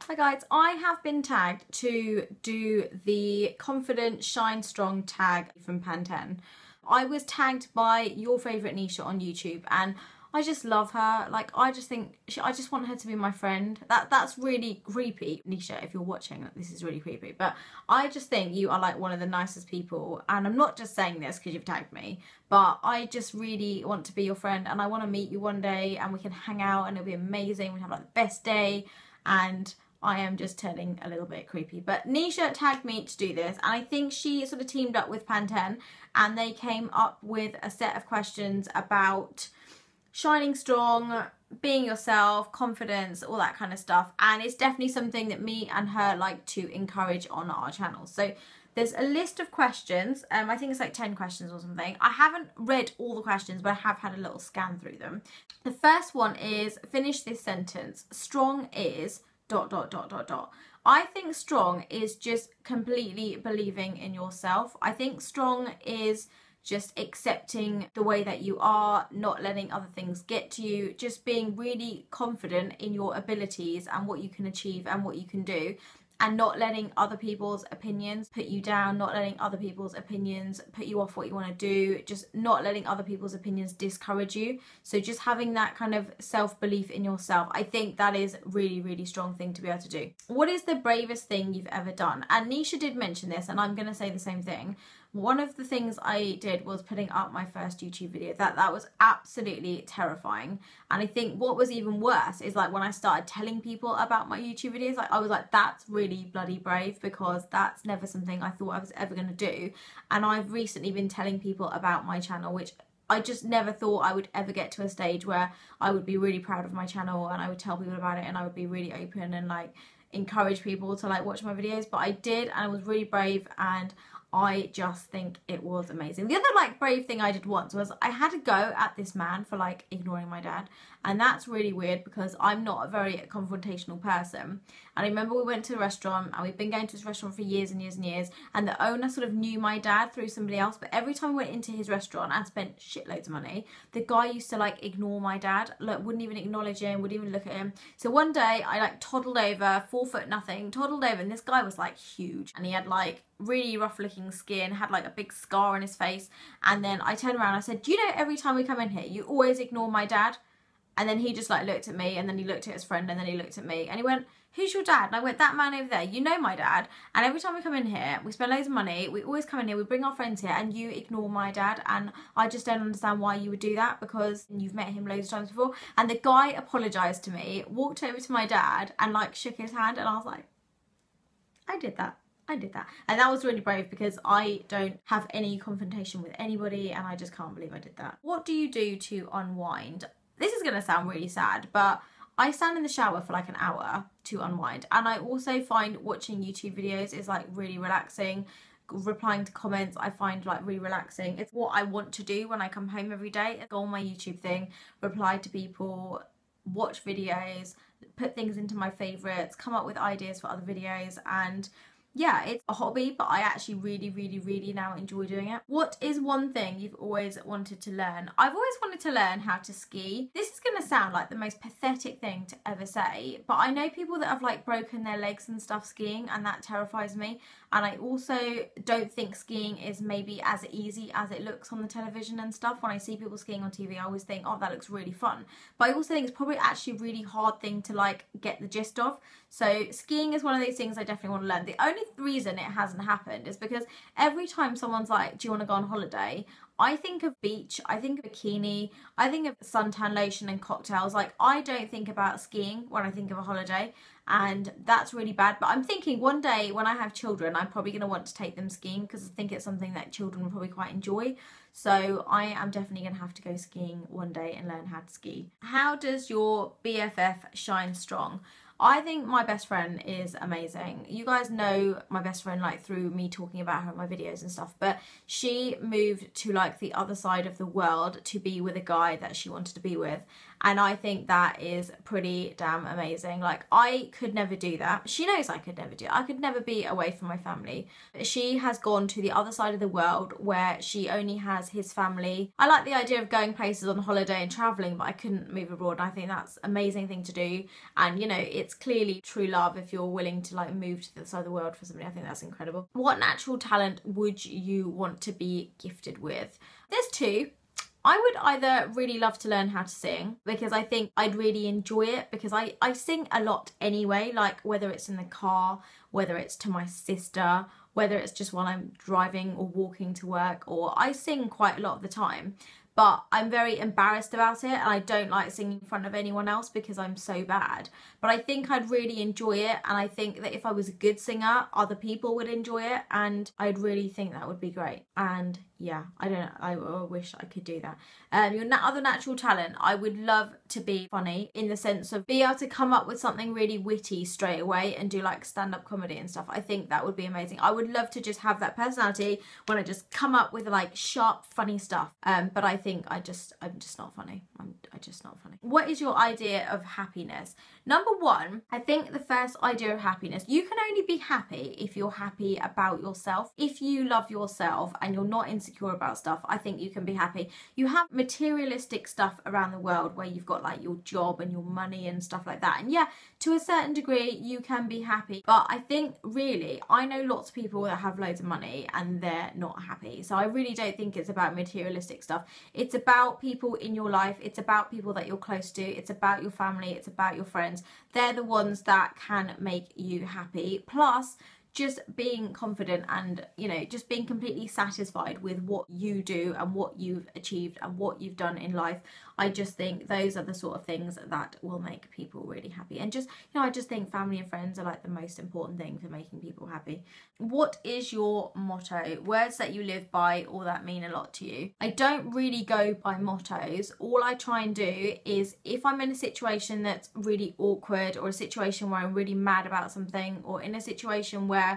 Hi guys, I have been tagged to do the Confident Shine Strong tag from Pantene. I was tagged by Your Favorite Nisha on YouTube and I just love her. Like, I just think, I just want her to be my friend. That's really creepy. Nisha, if you're watching, this is really creepy. But I just think you are like one of the nicest people. And I'm not just saying this because you've tagged me, but I just really want to be your friend and I want to meet you one day and we can hang out and it'll be amazing. We have like the best day. And I am just turning a little bit creepy. But Nisha tagged me to do this and I think she sort of teamed up with Pantene and they came up with a set of questions about shining strong, being yourself, confidence, all that kind of stuff. And it's definitely something that me and her like to encourage on our channel. So there's a list of questions. I think it's like 10 questions or something. I haven't read all the questions, but I have had a little scan through them. The first one is, finish this sentence. Strong is ... I think strong is just completely believing in yourself. I think strong is just accepting the way that you are, not letting other things get to you, just being really confident in your abilities and what you can achieve and what you can do, and not letting other people's opinions put you down, not letting other people's opinions put you off what you want to do, just not letting other people's opinions discourage you. So just having that kind of self-belief in yourself, I think that is really, really strong thing to be able to do. What is the bravest thing you've ever done? And Nisha did mention this and I'm going to say the same thing. One of the things I did was putting up my first YouTube video. That was absolutely terrifying. And I think what was even worse is like when I started telling people about my YouTube videos, like I was like, that's really bloody brave, because that's never something I thought I was ever going to do. And I've recently been telling people about my channel, which I just never thought I would ever get to a stage where I would be really proud of my channel and I would tell people about it and I would be really open and like encourage people to like watch my videos. But I did, and I was really brave, and I just think it was amazing. The other like brave thing I did once was I had to go at this man for like ignoring my dad, and that's really weird because I'm not a very confrontational person. And I remember we went to a restaurant and we've been going to this restaurant for years and years and years, and the owner sort of knew my dad through somebody else, but every time we went into his restaurant and spent shitloads of money, the guy used to like ignore my dad, like wouldn't even acknowledge him, wouldn't even look at him. So one day I like toddled over, 4 foot nothing, toddled over, and this guy was like huge and he had like really rough looking skin, had like a big scar on his face. And then I turned around and I said, do you know every time we come in here you always ignore my dad? And then he just like looked at me, and then he looked at his friend, and then he looked at me and he went, who's your dad? And I went, that man over there, you know my dad, and every time we come in here we spend loads of money, we always come in here, we bring our friends here, and you ignore my dad, and I just don't understand why you would do that, because you've met him loads of times before. And the guy apologized to me, walked over to my dad and like shook his hand, and I was like, I did that. And that was really brave because I don't have any confrontation with anybody, and I just can't believe I did that. What do you do to unwind? This is going to sound really sad, but I stand in the shower for like an hour to unwind. And I also find watching YouTube videos is like really relaxing. Replying to comments I find like really relaxing. It's what I want to do when I come home every day. Go on my YouTube thing, reply to people, watch videos, put things into my favorites, come up with ideas for other videos. And yeah, it's a hobby, but I actually really now enjoy doing it. What is one thing you've always wanted to learn? I've always wanted to learn how to ski. This is going to sound like the most pathetic thing to ever say, but I know people that have like broken their legs and stuff skiing, and that terrifies me. And I also don't think skiing is maybe as easy as it looks on the television and stuff. When I see people skiing on TV, I always think, oh, that looks really fun. But I also think it's probably actually a really hard thing to like get the gist of. So skiing is one of those things I definitely want to learn. The only reason it hasn't happened is because every time someone's like, do you want to go on holiday? I think of beach, I think of bikini, I think of suntan lotion and cocktails. Like, I don't think about skiing when I think of a holiday, and that's really bad. But I'm thinking one day when I have children, I'm probably going to want to take them skiing because I think it's something that children will probably quite enjoy. So I am definitely going to have to go skiing one day and learn how to ski. How does your BFF shine strong? I think my best friend is amazing. You guys know my best friend like through me talking about her in my videos and stuff, but she moved to like the other side of the world to be with a guy that she wanted to be with. And I think that is pretty damn amazing. Like, I could never do that. She knows I could never do it. I could never be away from my family. She has gone to the other side of the world where she only has his family. I like the idea of going places on holiday and traveling, but I couldn't move abroad. And I think that's an amazing thing to do. And, you know, it's clearly true love if you're willing to like move to the other side of the world for somebody. I think that's incredible. What natural talent would you want to be gifted with? There's two. I would either really love to learn how to sing, because I think I'd really enjoy it, because I sing a lot anyway, like whether it's in the car, whether it's to my sister, whether it's just while I'm driving or walking to work, or I sing quite a lot of the time. But I'm very embarrassed about it, and I don't like singing in front of anyone else because I'm so bad. But I think I'd really enjoy it, and I think that if I was a good singer, other people would enjoy it, and I'd really think that would be great. And yeah, I don't know, I wish I could do that. Your other natural talent, I would love to be funny, in the sense of be able to come up with something really witty straight away and do like stand-up comedy and stuff. I think that would be amazing. I would love to just have that personality when I just come up with like sharp, funny stuff. But I think I'm just not funny. I'm just not funny. What is your idea of happiness? Number one, I think the first idea of happiness, you can only be happy if you're happy about yourself. If you love yourself and you're not insecure about stuff, I think you can be happy. You have materialistic stuff around the world where you've got like your job and your money and stuff like that. And yeah, to a certain degree, you can be happy. But I think really, I know lots of people that have loads of money and they're not happy. So I really don't think it's about materialistic stuff. It's about people in your life. It's about people that you're close to. It's about your family. It's about your friends. They're the ones that can make you happy. Plus, just being confident and, you know, just being completely satisfied with what you do and what you've achieved and what you've done in life. I just think those are the sort of things that will make people really happy. And just, you know, I just think family and friends are like the most important thing for making people happy. What is your motto? Words that you live by or that mean a lot to you. I don't really go by mottos. All I try and do is, if I'm in a situation that's really awkward, or a situation where I'm really mad about something, or in a situation where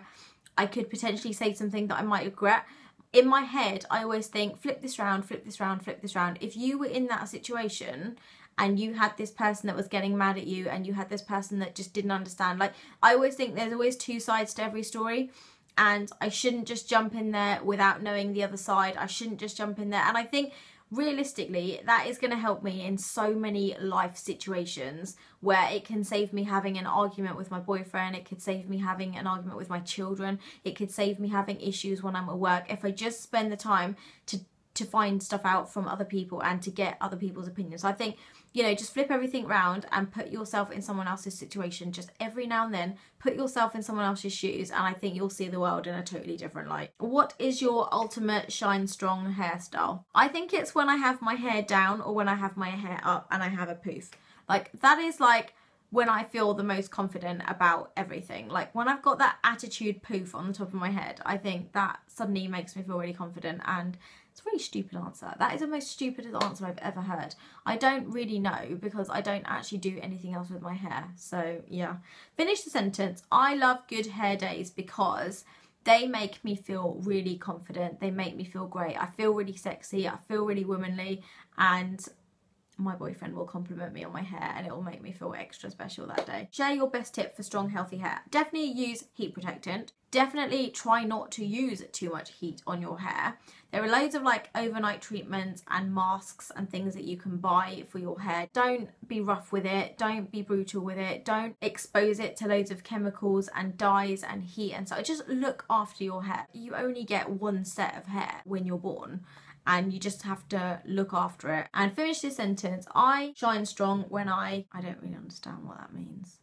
I could potentially say something that I might regret, in my head, I always think, flip this round, flip this round, flip this round. If you were in that situation and you had this person that was getting mad at you and you had this person that just didn't understand, like, I always think there's always two sides to every story, and I shouldn't just jump in there without knowing the other side. I shouldn't just jump in there. And I think realistically, that is going to help me in so many life situations, where it can save me having an argument with my boyfriend, it could save me having an argument with my children, it could save me having issues when I'm at work, if I just spend the time to find stuff out from other people and to get other people's opinions. So I think, you know, just flip everything around and put yourself in someone else's situation. Just every now and then, put yourself in someone else's shoes, and I think you'll see the world in a totally different light. What is your ultimate shine strong hairstyle? I think it's when I have my hair down or when I have my hair up and I have a poof. Like, that is like when I feel the most confident about everything. Like, when I've got that attitude poof on the top of my head, I think that suddenly makes me feel really confident. And it's a really stupid answer. That is the most stupidest answer I've ever heard. I don't really know, because I don't actually do anything else with my hair. So yeah. Finish the sentence. I love good hair days because they make me feel really confident. They make me feel great. I feel really sexy. I feel really womanly. And my boyfriend will compliment me on my hair and it will make me feel extra special that day. Share your best tip for strong, healthy hair. Definitely use heat protectant. Definitely try not to use too much heat on your hair. There are loads of like overnight treatments and masks and things that you can buy for your hair. Don't be rough with it. Don't be brutal with it. Don't expose it to loads of chemicals and dyes and heat and so. Just look after your hair. You only get one set of hair when you're born, and you just have to look after it. And finish this sentence. I shine strong when I don't really understand what that means.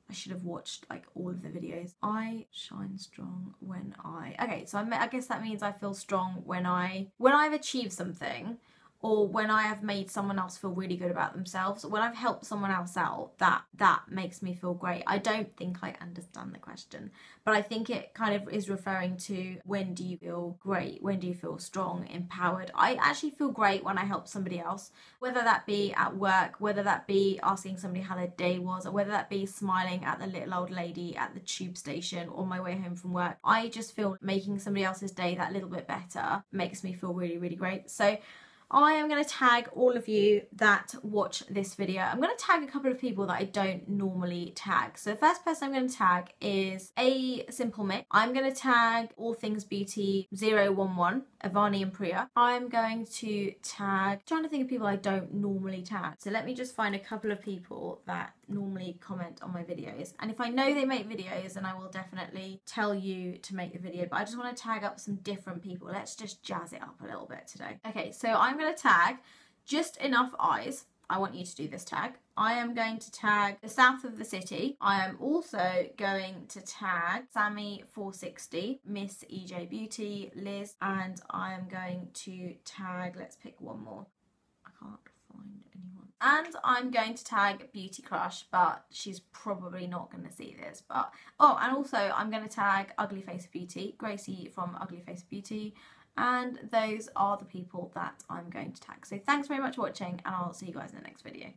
I should have watched like all of the videos. I shine strong when okay, so I guess that means I feel strong when I've achieved something, or when I have made someone else feel really good about themselves. When I've helped someone else out, that makes me feel great. I don't think I understand the question, but I think it kind of is referring to, when do you feel great? When do you feel strong, empowered? I actually feel great when I help somebody else, whether that be at work, whether that be asking somebody how their day was, or whether that be smiling at the little old lady at the tube station on my way home from work. I just feel making somebody else's day that little bit better makes me feel really, really great. So I am going to tag all of you that watch this video. I'm going to tag a couple of people that I don't normally tag. So the first person I'm going to tag is A Simple Mix. I'm going to tag All Things Beauty 011, Ivani and Priya. I'm going to tag, I'm trying to think of people I don't normally tag. So let me just find a couple of people that normally comment on my videos. And if I know they make videos, then I will definitely tell you to make the video. But I just want to tag up some different people. Let's just jazz it up a little bit today. Okay, so I'm going to tag Just Enough Eyes. I want you to do this tag. I am going to tag the south of the city. I am also going to tag Sammy460, Miss EJ Beauty, Liz, and I am going to tag, let's pick one more. I can't find anyone. And I'm going to tag Beauty Crush, but she's probably not going to see this. But oh, and also I'm going to tag Ugly Face of Beauty, Gracie from Ugly Face of Beauty. And those are the people that I'm going to tag. So thanks very much for watching, and I'll see you guys in the next video.